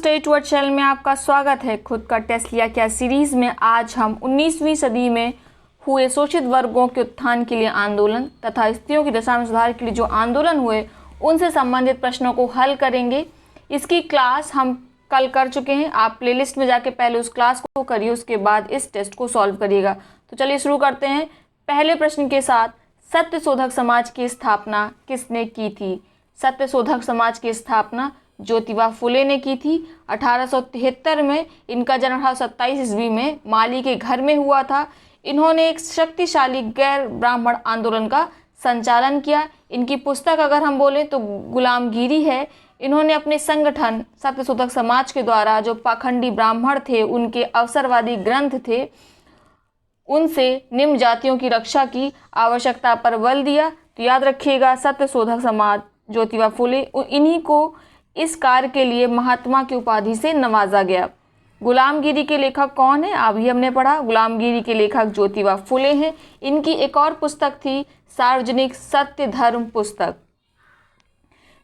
Study toward channel में आपका स्वागत है। खुद का टेस्ट लिया क्या सीरीज़ में आज हम 19वीं सदी में हुए शोषित वर्गों के उत्थान के लिए आंदोलन तथा स्त्रियों की दशा में सुधार के लिए जो आंदोलन हुए उनसे संबंधित प्रश्नों को हल करेंगे। इसकी क्लास हम कल कर चुके हैं। आप प्लेलिस्ट में जाके पहले उस क्लास को करिए, उसके बाद इस टेस्ट को सॉल्व करिएगा। तो चलिए शुरू करते हैं पहले प्रश्न के साथ। सत्यशोधक समाज की स्थापना किसने की थी? सत्यशोधक समाज की स्थापना ज्योतिबा फुले ने की थी। 1873 में इनका जन्म 1827 ईस्वी में माली के घर में हुआ था। इन्होंने एक शक्तिशाली गैर ब्राह्मण आंदोलन का संचालन किया। इनकी पुस्तक अगर हम बोलें तो गुलामगिरी है। इन्होंने अपने संगठन सत्यशोधक समाज के द्वारा जो पाखंडी ब्राह्मण थे, उनके अवसरवादी ग्रंथ थे, उनसे निम्न जातियों की रक्षा की आवश्यकता पर बल दिया। तो याद रखिएगा, सत्यशोधक समाज ज्योतिबा फुले, इन्हीं को इस कार्य के लिए महात्मा की उपाधि से नवाजा गया। गुलामगिरी के लेखक कौन है? अभी हमने पढ़ा, गुलामगिरी के लेखक ज्योतिबा फुले हैं। इनकी एक और पुस्तक थी सार्वजनिक सत्य धर्म पुस्तक।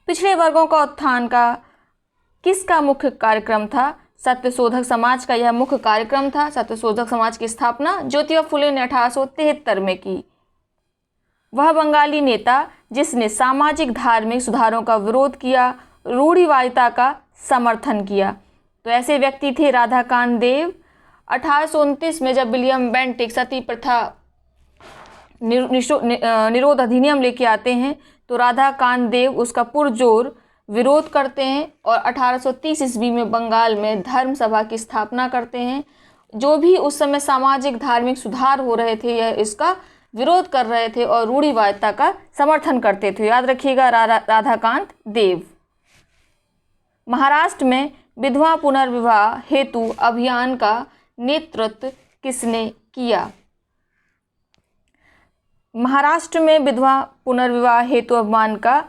पिछड़े वर्गों का उत्थान का किसका मुख्य कार्यक्रम था? सत्यशोधक समाज का यह मुख्य कार्यक्रम था। सत्यशोधक समाज की स्थापना ज्योतिबा फुले ने 1873 में की। वह बंगाली नेता जिसने सामाजिक धार्मिक सुधारों का विरोध किया, रूढ़िवादिता का समर्थन किया। तो ऐसे व्यक्ति थे राधाकांत देव। 1829 में जब विलियम बेंटिक सती प्रथा निरोध अधिनियम लेके आते हैं तो राधाकांत देव उसका पुरजोर विरोध करते हैं और 1830 ईस्वी में बंगाल में धर्म सभा की स्थापना करते हैं। जो भी उस समय सामाजिक धार्मिक सुधार हो रहे थे, यह इसका विरोध कर रहे थे और रूढ़िवादिता का समर्थन करते थे। याद रखिएगा, राधाकांत देव। महाराष्ट्र में विधवा पुनर्विवाह हेतु अभियान का नेतृत्व किसने किया? महाराष्ट्र में विधवा पुनर्विवाह हेतु अभियान का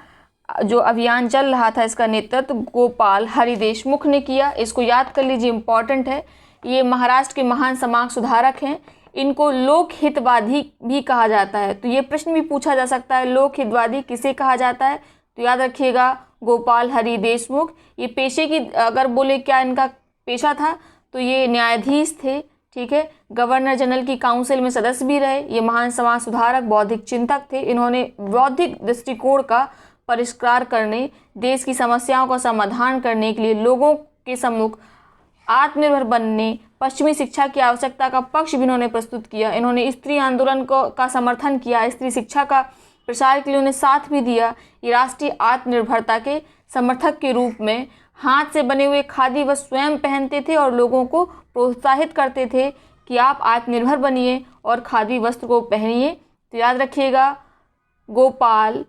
जो अभियान चल रहा था, इसका नेतृत्व गोपाल हरि देशमुख ने किया। इसको याद कर लीजिए, इंपॉर्टेंट है। ये महाराष्ट्र के महान समाज सुधारक हैं। इनको लोक हितवादी भी कहा जाता है। तो ये प्रश्न भी पूछा जा सकता है, लोक हितवादी किसे कहा जाता है? तो याद रखिएगा, गोपाल हरि देशमुख। ये पेशे की अगर बोले क्या इनका पेशा था, तो ये न्यायाधीश थे। ठीक है, गवर्नर जनरल की काउंसिल में सदस्य भी रहे। ये महान समाज सुधारक, बौद्धिक चिंतक थे। इन्होंने बौद्धिक दृष्टिकोण का परिष्कार करने, देश की समस्याओं का समाधान करने के लिए लोगों के सम्मुख आत्मनिर्भर बनने, पश्चिमी शिक्षा की आवश्यकता का पक्ष भी इन्होंने प्रस्तुत किया। इन्होंने स्त्री आंदोलन का समर्थन किया, स्त्री शिक्षा का प्रसार के लिए उन्हें साथ भी दिया। ये राष्ट्रीय आत्मनिर्भरता के समर्थक के रूप में हाथ से बने हुए खादी वस्त्र स्वयं पहनते थे और लोगों को प्रोत्साहित करते थे कि आप आत्मनिर्भर बनिए और खादी वस्त्र को पहनिए। तो याद रखिएगा, गोपाल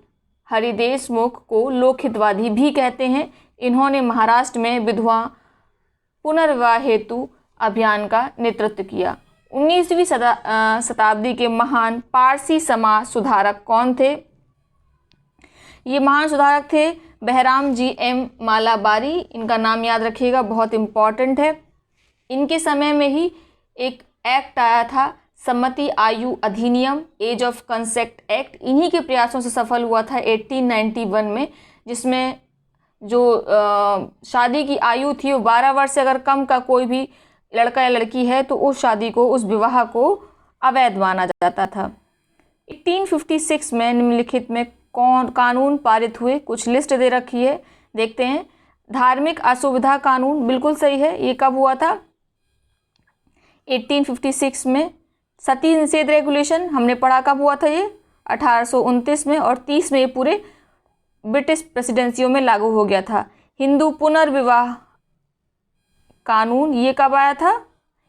हरि देशमुख को लोकहितवादी भी कहते हैं। इन्होंने महाराष्ट्र में विधवा पुनर्विवाह हेतु अभियान का नेतृत्व किया। 19वीं शताब्दी के महान पारसी समाज सुधारक कौन थे? ये महान सुधारक थे बहराम जी एम मालाबारी। इनका नाम याद रखिएगा, बहुत इम्पॉर्टेंट है। इनके समय में ही एक एक्ट आया था, सम्मति आयु अधिनियम, एज ऑफ कंसेंट एक्ट। इन्हीं के प्रयासों से सफल हुआ था 1891 में, जिसमें जो शादी की आयु थी वो 12 वर्ष से अगर कम का कोई भी लड़का या लड़की है तो उस शादी को, उस विवाह को अवैध माना जाता था। 1856 में निम्नलिखित में कौन कानून पारित हुए? कुछ लिस्ट दे रखी है, देखते हैं। धार्मिक असुविधा कानून, बिल्कुल सही है। ये कब हुआ था? 1856 में। सती निषेध रेगुलेशन हमने पढ़ा, कब हुआ था ये? 1829 में। और 30 में ये पूरे ब्रिटिश प्रेसिडेंसियों में लागू हो गया था। हिंदू पुनर्विवाह कानून, ये कब आया था?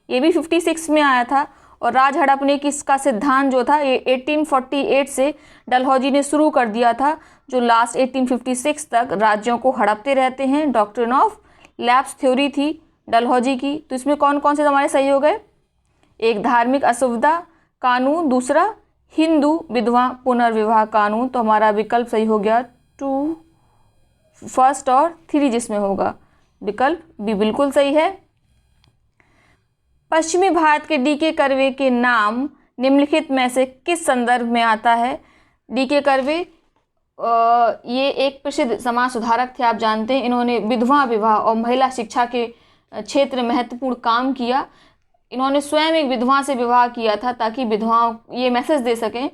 ये भी 56 में आया था। और राज हड़पने की इसका सिद्धांत जो था, ये 1848 से डलहौजी ने शुरू कर दिया था, जो लास्ट 1856 तक राज्यों को हड़पते रहते हैं। डॉक्ट्रिन ऑफ लैप्स थ्योरी थी डलहौजी की। तो इसमें कौन कौन से हमारे सही हो गए? एक धार्मिक असुविधा कानून, दूसरा हिंदू विधवा पुनर्विवाह कानून। तो हमारा विकल्प सही हो गया 2, फर्स्ट और 3 जिसमें होगा। विकल्प भी बिल्कुल सही है। पश्चिमी भारत के डी के कर्वे के नाम निम्नलिखित में से किस संदर्भ में आता है? डी के कर्वे ये एक प्रसिद्ध समाज सुधारक थे, आप जानते हैं। इन्होंने विधवा विवाह और महिला शिक्षा के क्षेत्र में महत्वपूर्ण काम किया। इन्होंने स्वयं एक विधवा से विवाह किया था ताकि विधवाओं ये मैसेज दे सकें,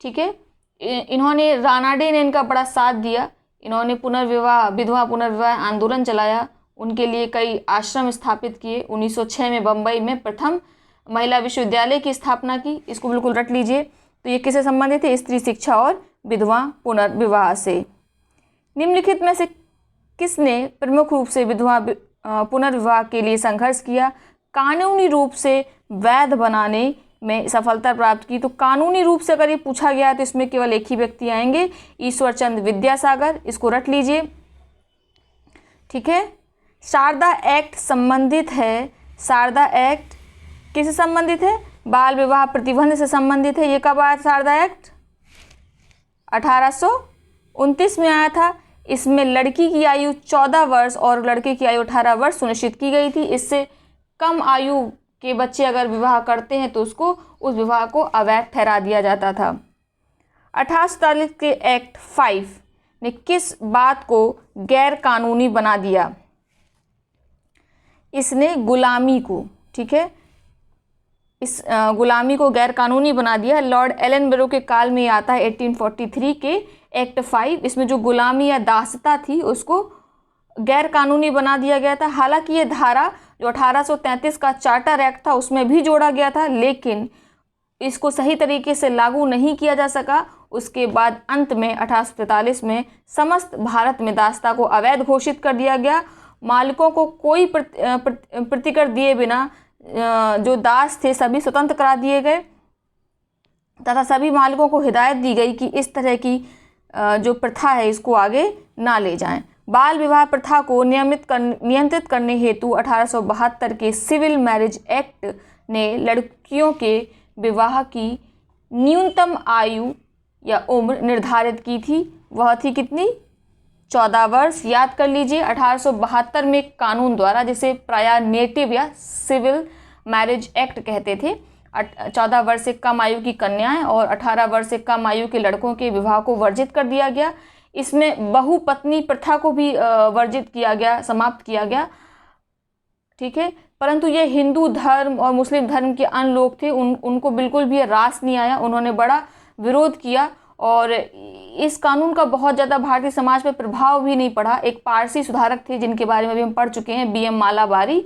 ठीक है। इन्होंने रानाडे ने इनका बड़ा साथ दिया। इन्होंने विधवा पुनर्विवाह आंदोलन चलाया, उनके लिए कई आश्रम स्थापित किए। 1906 में बम्बई में प्रथम महिला विश्वविद्यालय की स्थापना की। इसको बिल्कुल रट लीजिए। तो ये किससे संबंधित है? स्त्री शिक्षा और विधवा पुनर्विवाह से। निम्नलिखित में से किसने प्रमुख रूप से विधवा पुनर्विवाह के लिए संघर्ष किया, कानूनी रूप से वैध बनाने में सफलता प्राप्त की? तो कानूनी रूप से अगर ये पूछा गया तो इसमें केवल एक ही व्यक्ति आएंगे, ईश्वरचंद विद्यासागर। इसको रट लीजिए, ठीक है। शारदा एक्ट संबंधित है। शारदा एक्ट किससे संबंधित है? बाल विवाह प्रतिबंध से संबंधित है। ये कब आया था शारदा एक्ट? 1829 में आया था। इसमें लड़की की आयु 14 वर्ष और लड़के की आयु 18 वर्ष सुनिश्चित की गई थी। इससे कम आयु के बच्चे अगर विवाह करते हैं तो उस विवाह को अवैध ठहरा दिया जाता था। 1847 के एक्ट 5 ने किस बात को गैर कानूनी बना दिया? इसने गुलामी को, ठीक है, इस गुलामी को गैर कानूनी बना दिया। लॉर्ड एलनबरो के काल में आता है 1843 के एक्ट 5। इसमें जो गुलामी या दासता थी उसको गैर कानूनी बना दिया गया था। हालांकि ये धारा जो 1833 का चार्टर एक्ट था उसमें भी जोड़ा गया था, लेकिन इसको सही तरीके से लागू नहीं किया जा सका। उसके बाद अंत में 1843 में समस्त भारत में दासता को अवैध घोषित कर दिया गया। मालिकों को कोई प्रतिकर दिए बिना जो दास थे सभी स्वतंत्र करा दिए गए तथा सभी मालिकों को हिदायत दी गई कि इस तरह की जो प्रथा है इसको आगे ना ले जाएं। बाल विवाह प्रथा को नियंत्रित करने हेतु 1872 के सिविल मैरिज एक्ट ने लड़कियों के विवाह की न्यूनतम आयु या उम्र निर्धारित की थी। वह थी कितनी? 14 वर्ष। याद कर लीजिए, 1872 में कानून द्वारा, जिसे प्रायः नेटिव या सिविल मैरिज एक्ट कहते थे, 14 वर्ष से कम आयु की कन्याएं और 18 वर्ष से कम आयु के लड़कों के विवाह को वर्जित कर दिया गया। इसमें बहुपत्नी प्रथा को भी वर्जित किया गया, समाप्त किया गया, ठीक है। परंतु ये हिंदू धर्म और मुस्लिम धर्म के अन्य लोग थे, उनको बिल्कुल भी रास नहीं आया। उन्होंने बड़ा विरोध किया और इस कानून का बहुत ज़्यादा भारतीय समाज पर प्रभाव भी नहीं पड़ा। एक पारसी सुधारक थे जिनके बारे में भी हम पढ़ चुके हैं, BM मालाबारी।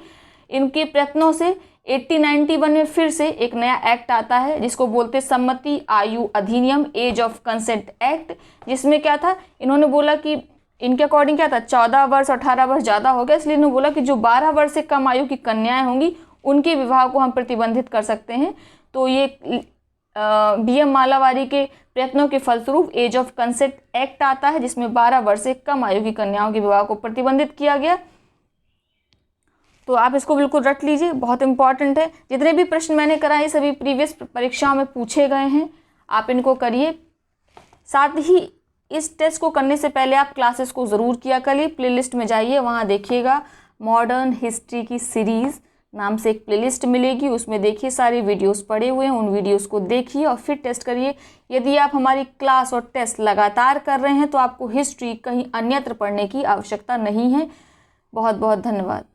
इनके प्रयत्नों से 1891 में फिर से एक नया एक्ट आता है जिसको बोलते सम्मति आयु अधिनियम, एज ऑफ कंसेंट एक्ट, जिसमें क्या था, इन्होंने बोला कि इनके अकॉर्डिंग क्या था, 14 वर्ष 18 वर्ष ज़्यादा हो गया, इसलिए इन्होंने बोला कि जो 12 वर्ष से कम आयु की कन्याएं होंगी उनके विवाह को हम प्रतिबंधित कर सकते हैं। तो ये BM मालाबारी के प्रयत्नों के फलस्वरूप एज ऑफ कंसेंट एक्ट आता है जिसमें 12 वर्ष से कम आयु की कन्याओं के विवाह को प्रतिबंधित किया गया। तो आप इसको बिल्कुल रट लीजिए, बहुत इंपॉर्टेंट है। जितने भी प्रश्न मैंने कराए सभी प्रीवियस परीक्षाओं में पूछे गए हैं, आप इनको करिए। साथ ही इस टेस्ट को करने से पहले आप क्लासेस को ज़रूर किया करिए। प्लेलिस्ट में जाइए, वहाँ देखिएगा मॉडर्न हिस्ट्री की सीरीज़ नाम से एक प्लेलिस्ट मिलेगी, उसमें देखिए सारे वीडियोस पड़े हुए हैं, उन वीडियोस को देखिए और फिर टेस्ट करिए। यदि आप हमारी क्लास और टेस्ट लगातार कर रहे हैं तो आपको हिस्ट्री कहीं अन्यत्र पढ़ने की आवश्यकता नहीं है। बहुत बहुत धन्यवाद।